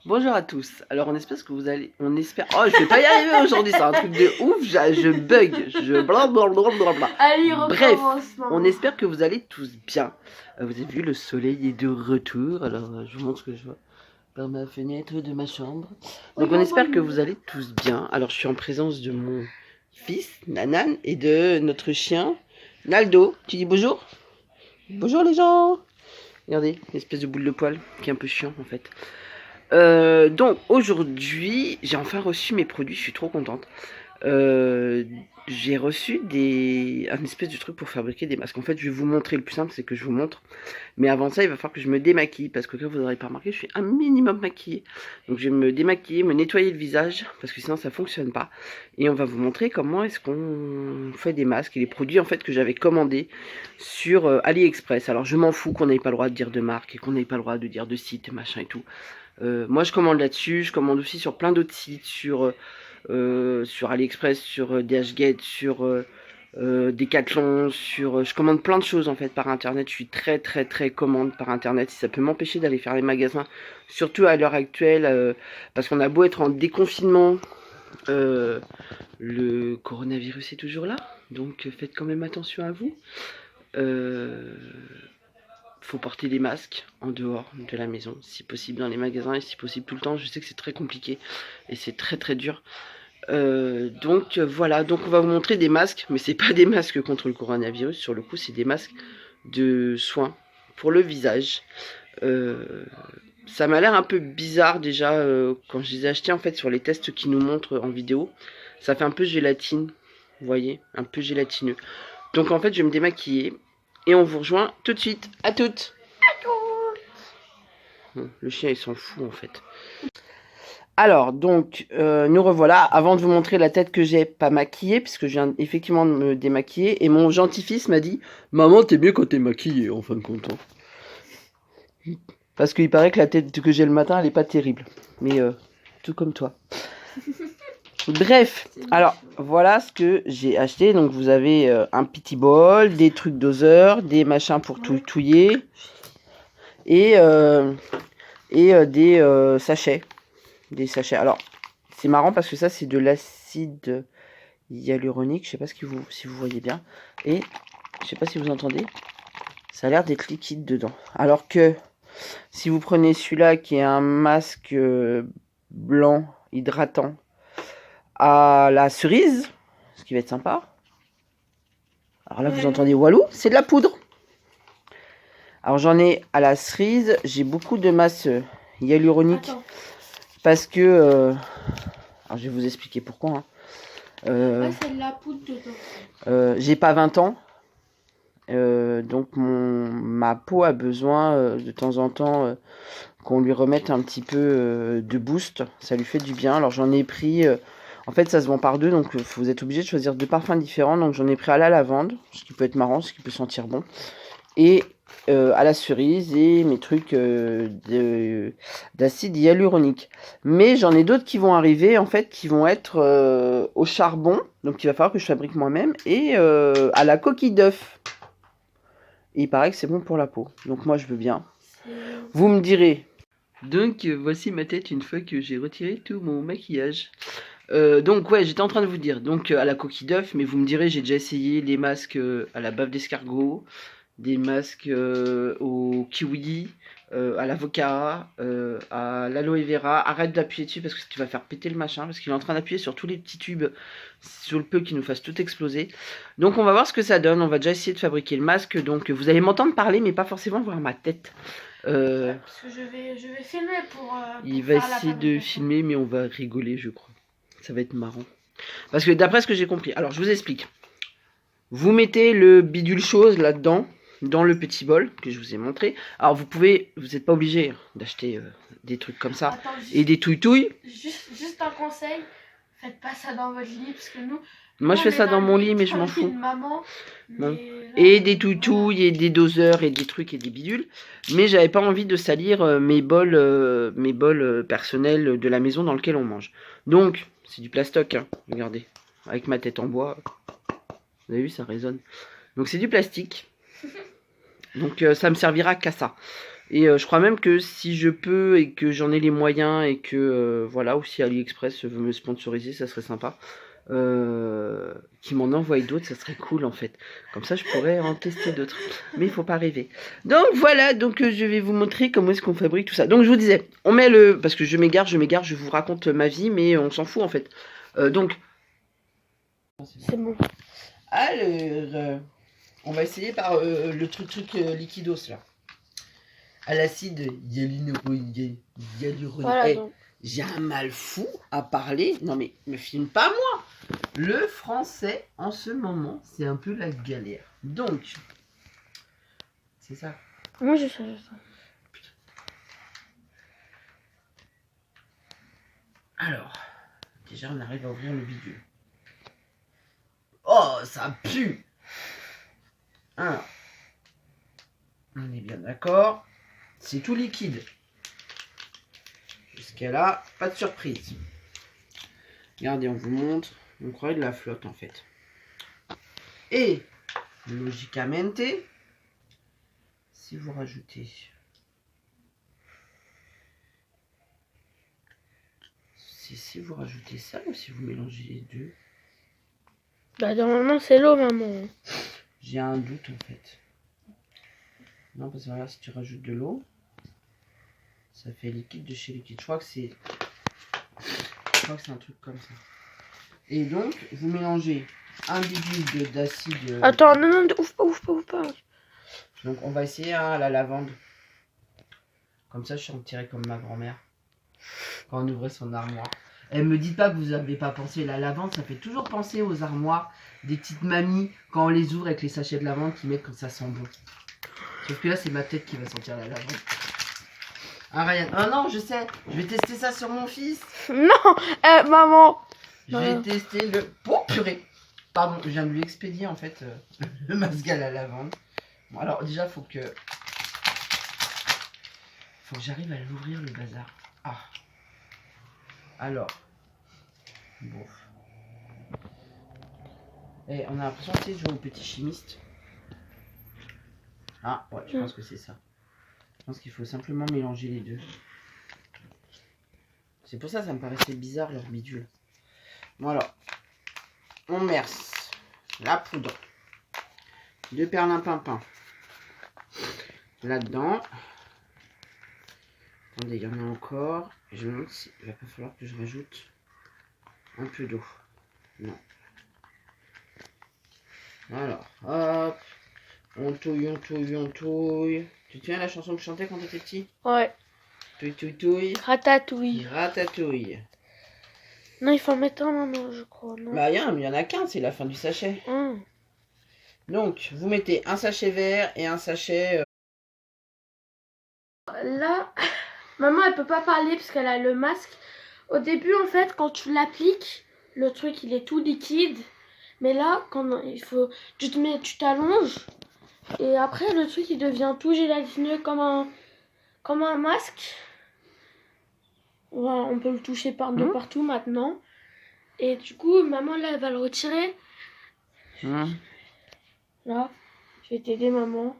Bonjour à tous. Alors on espère que vous allez... On espère... Oh, je vais pas y arriver aujourd'hui, c'est un truc de ouf, je bug, je blablabla. Allez, Bref, recommence, maman. on espère que vous allez tous bien. Vous avez vu, le soleil est de retour. Alors je vous montre ce que je vois par ma fenêtre de ma chambre. Donc on espère que vous allez tous bien. Alors je suis en présence de mon fils, Nanan, et de notre chien, Naldo. Tu dis bonjour? Bonjour les gens. Regardez, une espèce de boule de poil qui est un peu chiant en fait. Donc aujourd'hui, j'ai enfin reçu mes produits, je suis trop contente. J'ai reçu un espèce de truc pour fabriquer des masques. En fait, je vais vous montrer, le plus simple, c'est que je vous montre. Mais avant ça, il va falloir que je me démaquille, parce que comme vous n'aurez pas remarqué, je suis un minimum maquillée. Donc je vais me démaquiller, me nettoyer le visage, parce que sinon ça fonctionne pas. Et on va vous montrer comment est-ce qu'on fait des masques, et les produits en fait que j'avais commandés sur AliExpress. Alors je m'en fous qu'on n'ait pas le droit de dire de marque, et qu'on n'ait pas le droit de dire de site, machin et tout. Moi je commande là-dessus, je commande aussi sur plein d'autres sites, sur AliExpress, sur DHgate, sur Decathlon, je commande plein de choses en fait par internet. Je suis très commande par internet. Si ça peut m'empêcher d'aller faire les magasins, surtout à l'heure actuelle, parce qu'on a beau être en déconfinement, le coronavirus est toujours là, donc faites quand même attention à vous. Faut porter des masques en dehors de la maison, si possible dans les magasins et si possible tout le temps. Je sais que c'est très compliqué et c'est très dur. Donc voilà, donc on va vous montrer des masques, mais c'est pas des masques contre le coronavirus, sur le coup c'est des masques de soins pour le visage. Ça m'a l'air un peu bizarre déjà quand je les ai achetés en fait sur les tests qu'ils nous montrent en vidéo. Ça fait un peu gélatine, vous voyez, un peu gélatineux. Donc en fait je vais me démaquiller et on vous rejoint tout de suite. À toutes. Le chien il s'en fout en fait. Alors, donc, nous revoilà. Avant de vous montrer la tête que j'ai pas maquillée, puisque je viens effectivement de me démaquiller, et mon gentil-fils m'a dit « Maman, t'es mieux quand t'es maquillée, en fin de compte. Hein. » Parce qu'il paraît que la tête que j'ai le matin, elle est pas terrible. Mais tout comme toi. Bref, alors, voilà ce que j'ai acheté. Donc, vous avez un petit bol, des trucs doseurs, des machins pour touiller, et des sachets. Des sachets. Alors, c'est marrant parce que ça, c'est de l'acide hyaluronique. Je sais pas si vous voyez bien. Et je sais pas si vous entendez. Ça a l'air d'être liquide dedans. Alors que si vous prenez celui-là qui est un masque blanc hydratant à la cerise, ce qui va être sympa. Alors là, vous entendez Walou, c'est de la poudre. Alors j'en ai à la cerise. J'ai beaucoup de masse hyaluronique. Attends. Parce que... alors je vais vous expliquer pourquoi. Hein. C'est de la poudre dedans. J'ai pas 20 ans. Donc ma peau a besoin de temps en temps qu'on lui remette un petit peu de boost. Ça lui fait du bien. Alors j'en ai pris... en fait ça se vend par deux. Donc vous êtes obligé de choisir deux parfums différents. Donc j'en ai pris à la lavande. Ce qui peut être marrant. Ce qui peut sentir bon. Et... à la cerise et mes trucs d'acide hyaluronique. Mais j'en ai d'autres qui vont arriver en fait, qui vont être au charbon, donc il va falloir que je fabrique moi-même, et à la coquille d'œuf. Et il paraît que c'est bon pour la peau, donc moi je veux bien. Vous me direz. Donc voici ma tête une fois que j'ai retiré tout mon maquillage. Donc ouais, j'étais en train de vous dire, donc à la coquille d'œuf, mais vous me direz, j'ai déjà essayé les masques à la bave d'escargot, des masques au kiwi, à l'avocat, à l'aloe vera. Arrête d'appuyer dessus parce que tu vas faire péter le machin, parce qu'il est en train d'appuyer sur tous les petits tubes, sur le peu qui nous fasse tout exploser. Donc on va voir ce que ça donne, on va déjà essayer de fabriquer le masque. Donc vous allez m'entendre parler mais pas forcément voir ma tête. Parce que je vais filmer pour il va essayer de filmer mais on va rigoler je crois. Ça va être marrant. Parce que d'après ce que j'ai compris, alors je vous explique. Vous mettez le bidule chose là-dedans, dans le petit bol que je vous ai montré. Alors vous n'êtes pas obligé d'acheter des trucs comme ça. Attends, et des touille-touilles. Juste un conseil, faites pas ça dans votre lit parce que nous... Moi je fais ça dans mon lit mais je m'en fous. Maman, bon. Et des touille-touilles et des doseurs et des trucs et des bidules. Mais j'avais pas envie de salir mes bols personnels de la maison dans lequel on mange. Donc c'est du plastoc, hein, regardez. Avec ma tête en bois. Vous avez vu, ça résonne. Donc c'est du plastique. Donc ça me servira qu'à ça. Et je crois même que si je peux et que j'en ai les moyens et que voilà, ou si AliExpress veut me sponsoriser, ça serait sympa. Qui m'en envoie d'autres, ça serait cool en fait. Comme ça, je pourrais en tester d'autres. Mais il faut pas rêver. Donc voilà, donc je vais vous montrer comment est-ce qu'on fabrique tout ça. Donc je vous disais, on met le... Parce que je m'égare, je vous raconte ma vie, mais on s'en fout en fait. Donc... C'est bon. Alors, on va essayer par le truc liquidos là. À l'acide hyaluronique. Voilà, Hey, donc. j'ai un mal fou à parler. Non mais me filme pas moi. Le français en ce moment, c'est un peu la galère. Donc, c'est ça. Moi, je sais. Alors, déjà on arrive à ouvrir le bidule. Oh, ça pue. Alors, on est bien d'accord. C'est tout liquide. Jusqu'à là, pas de surprise. Regardez, on vous montre. On croirait de la flotte en fait. Et, logicamente, si vous rajoutez... Si vous rajoutez ça ou si vous mélangez les deux. Bah, normalement, c'est l'eau, maman. J'ai un doute en fait. Non, parce que voilà, si tu rajoutes de l'eau, ça fait liquide de chez liquide. Je crois que c'est un truc comme ça. Et donc, vous mélangez un bidule d'acide. Attends, non, ouvre pas. Donc, on va essayer à la lavande. Comme ça, je suis tiré comme ma grand-mère. Quand on ouvrait son armoire. Et me dites pas que vous n'avez pas pensé. La lavande, ça fait toujours penser aux armoires des petites mamies quand on les ouvre avec les sachets de lavande qui mettent quand ça sent bon. Sauf que là, c'est ma tête qui va sentir la lavande. Ah, Ryan. Ah non, je sais. Je vais tester ça sur mon fils. Non, maman. Je vais tester le... Oh, purée. Pardon, je viens de lui expédier, en fait, le masque à la lavande. Bon, alors, déjà, faut que j'arrive à l'ouvrir, le bazar. Ah. Alors. Bon. Et on a l'impression de jouer au petit chimiste. Ah, ouais, je pense que c'est ça. Je pense qu'il faut simplement mélanger les deux. C'est pour ça que ça me paraissait bizarre, leur bidule. Bon, alors. On verse la poudre de perlimpinpin là-dedans. Attendez, il y en a encore. Je me demande s'il va pas falloir que je rajoute un peu d'eau. Non. Alors, hop. On touille. Tu te souviens la chanson que je chantais quand t'étais petit? Ouais. Touille. Ratatouille. Ratatouille. Non, il faut en mettre un, maman, je crois. Non. Bah, il y en a qu'un, c'est la fin du sachet. Donc, vous mettez un sachet vert et un sachet... Là, maman, elle peut pas parler parce qu'elle a le masque. Au début, en fait, quand tu l'appliques, le truc, il est tout liquide. Mais là, quand il faut... Tu t'allonges. Et après, le truc, il devient tout gélatineux comme un masque. Voilà, on peut le toucher de partout maintenant. Et du coup, maman, là, elle va le retirer. Là, je vais t'aider, maman.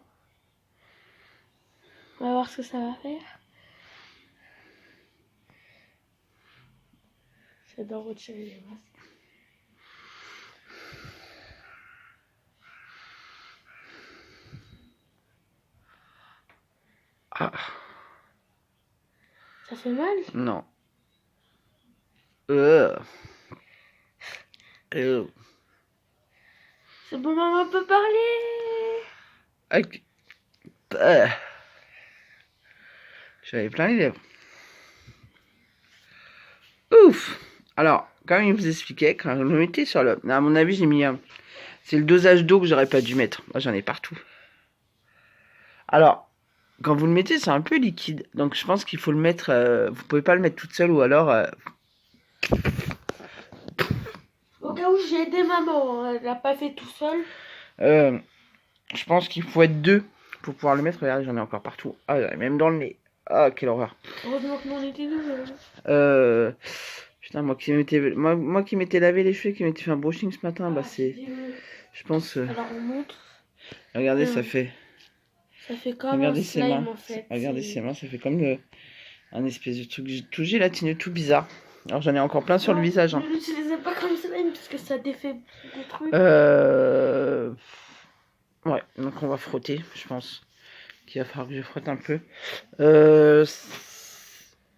On va voir ce que ça va faire. J'adore retirer les masques. Ah. Ça fait mal? Non. C'est bon, maman peut parler. J'avais plein les lèvres. Ouf. Alors, comme il vous expliquait, quand je le mettais sur le... À mon avis, j'ai mis un... C'est le dosage d'eau que j'aurais pas dû mettre. Moi, j'en ai partout. Alors, quand vous le mettez, c'est un peu liquide. Donc, je pense qu'il faut le mettre... vous pouvez pas le mettre toute seule ou alors... Au cas où j'ai aidé maman, elle l'a pas fait tout seul. Je pense qu'il faut être deux pour pouvoir le mettre. Regardez, j'en ai encore partout. Ah, même dans le nez. Ah, quelle horreur. Heureusement que nous, on était deux. Putain, moi qui m'étais lavé les cheveux, qui m'étais fait un brushing ce matin, bah c'est... Je pense... Alors, on montre. Regardez, ça fait... Ça fait comme Regardez un ses slime mains. en fait. Regardez ses mains, ça fait comme un espèce de truc tout gélatineux, tout bizarre. Alors j'en ai encore plein sur le visage. Hein. Ne l'utilisez pas comme slime parce que ça défait des trucs. Ouais, donc on va frotter, je pense. Qu'il va falloir que je frotte un peu.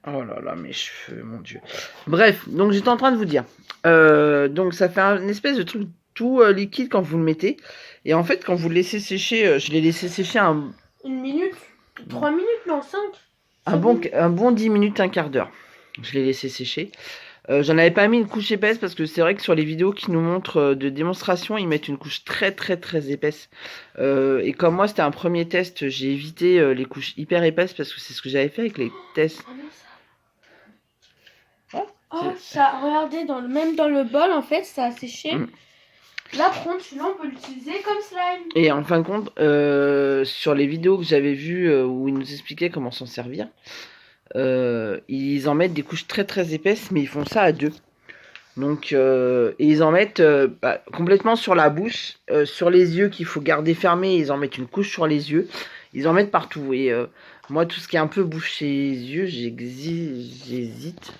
Oh là là, mes cheveux, mon Dieu. Bref, donc j'étais en train de vous dire. Donc ça fait une espèce de truc tout liquide quand vous le mettez. Et en fait, quand vous le laissez sécher, je l'ai laissé sécher Une minute 3 minutes, non, 5 un bon 10 minutes, un quart d'heure. Je l'ai laissé sécher. J'en avais pas mis une couche épaisse parce que c'est vrai que sur les vidéos qui nous montrent de démonstration, ils mettent une couche très très très épaisse. Et comme moi c'était un premier test, j'ai évité les couches hyper épaisses parce que c'est ce que j'avais fait avec les tests. Oh, ça, regardez, même dans le bol, en fait, ça a séché. Là, par contre, celui-là, on peut l'utiliser comme slime. Et en fin de compte, sur les vidéos que j'avais vues où ils nous expliquaient comment s'en servir, ils en mettent des couches très très épaisses, mais ils font ça à deux. Donc, et ils en mettent complètement sur la bouche, sur les yeux qu'il faut garder fermés, ils en mettent une couche sur les yeux. Ils en mettent partout. Et moi, tout ce qui est un peu bouche les yeux, j'hésite.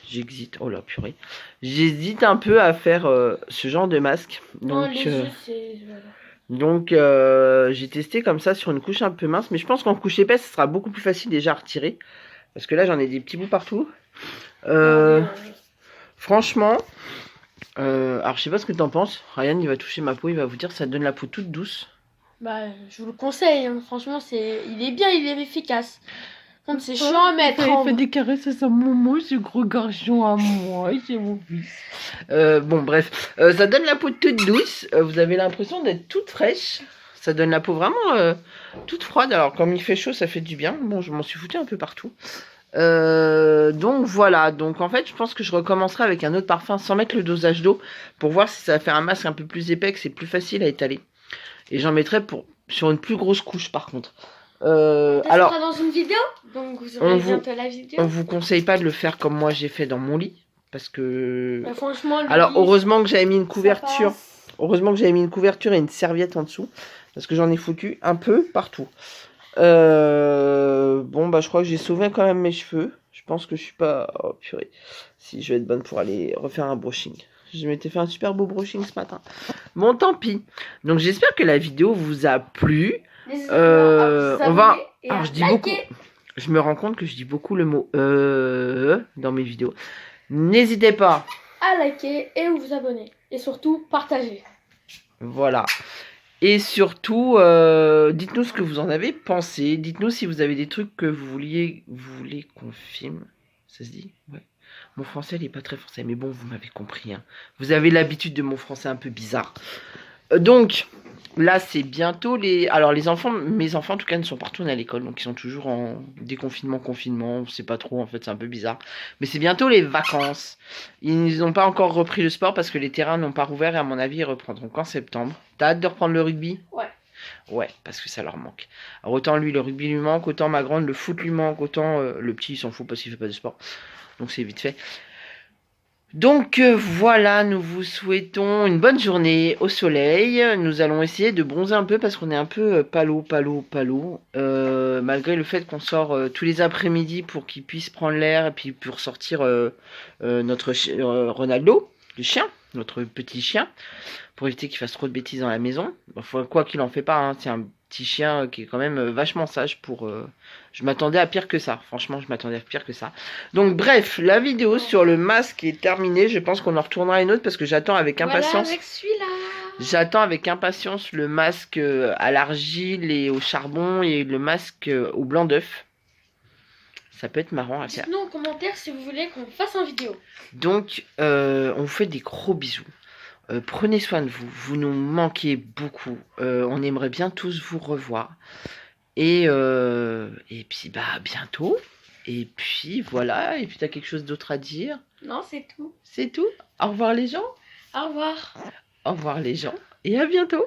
Oh la purée. J'hésite un peu à faire ce genre de masque. Donc, non, les yeux, c'est... Voilà. Donc j'ai testé comme ça sur une couche un peu mince, mais je pense qu'en couche épaisse, ce sera beaucoup plus facile déjà à retirer. Parce que là, j'en ai des petits bouts partout. Franchement, alors je sais pas ce que t'en penses. Ryan, il va toucher ma peau, il va vous dire que ça donne la peau toute douce. Bah, je vous le conseille, hein. Franchement, il est bien, il est efficace. Contre, c'est chiant à mettre. Il fait des caresses à sa maman, ce gros garçon à moi, c'est mon fils. Bon, bref, ça donne la peau toute douce. Vous avez l'impression d'être toute fraîche. Ça donne la peau vraiment toute froide. Alors, comme il fait chaud, ça fait du bien. Bon, je m'en suis foutu un peu partout. Donc voilà, donc en fait je pense que je recommencerai avec un autre parfum sans mettre le dosage d'eau pour voir si ça va faire un masque un peu plus épais, que c'est plus facile à étaler. Et j'en mettrai sur une plus grosse couche par contre. Alors, sera dans une vidéo, donc vous aurez bientôt la vidéo. On vous conseille pas de le faire comme moi j'ai fait dans mon lit, parce que. Bah, franchement, alors heureusement que j'avais mis une couverture. Heureusement que j'avais mis une couverture et une serviette en dessous, parce que j'en ai foutu un peu partout. Bon bah je crois que j'ai sauvé quand même mes cheveux. Je pense que je suis pas... Oh purée. Si je vais être bonne pour aller refaire un brushing. Je m'étais fait un super beau brushing ce matin. Bon tant pis. Donc j'espère que la vidéo vous a plu. On va... Alors je dis beaucoup... Je me rends compte que je dis beaucoup le mot dans mes vidéos. N'hésitez pas à liker et vous abonner. Et surtout partager. Voilà. Et surtout, dites-nous ce que vous en avez pensé. Dites-nous si vous avez des trucs que vous voulez qu'on filme. Ça se dit? Ouais. Mon français, il n'est pas très français. Mais bon, vous m'avez compris. Hein. Vous avez l'habitude de mon français un peu bizarre. Donc, là, c'est bientôt les... Alors, mes enfants, en tout cas, ne sont pas retournés à l'école. Donc, ils sont toujours en déconfinement, confinement. On ne sait pas trop, en fait, c'est un peu bizarre. Mais c'est bientôt les vacances. Ils n'ont pas encore repris le sport parce que les terrains n'ont pas rouvert. Et à mon avis, ils reprendront qu'en septembre. T'as hâte de reprendre le rugby? Ouais. Ouais, parce que ça leur manque. Alors, autant lui, le rugby lui manque. Autant ma grande, le foot lui manque. Autant le petit, il s'en fout parce qu'il fait pas de sport. Donc, c'est vite fait. Donc voilà, nous vous souhaitons une bonne journée au soleil. Nous allons essayer de bronzer un peu parce qu'on est un peu palo. Malgré le fait qu'on sort tous les après-midi pour qu'il puisse prendre l'air et puis pour sortir notre Ronaldo, le chien, notre petit chien, pour éviter qu'il fasse trop de bêtises dans la maison. Quoi qu'il en fait pas, hein, c'est un petit chien qui est quand même vachement sage pour... Je m'attendais à pire que ça. Franchement, je m'attendais à pire que ça. Donc bref, la vidéo sur le masque est terminée. Je pense qu'on en retournera une autre parce que j'attends avec impatience. Voilà, avec celui-là. J'attends avec impatience le masque à l'argile et au charbon et le masque au blanc d'œuf. Ça peut être marrant à faire. Dites-nous en commentaire si vous voulez qu'on fasse une vidéo. Donc, on vous fait des gros bisous. Prenez soin de vous. Vous nous manquez beaucoup. On aimerait bien tous vous revoir. Et puis, bah, bientôt. Et puis, voilà. Et puis, t'as quelque chose d'autre à dire? Non, c'est tout. C'est tout? Au revoir les gens. Au revoir. Au revoir les gens. Et à bientôt.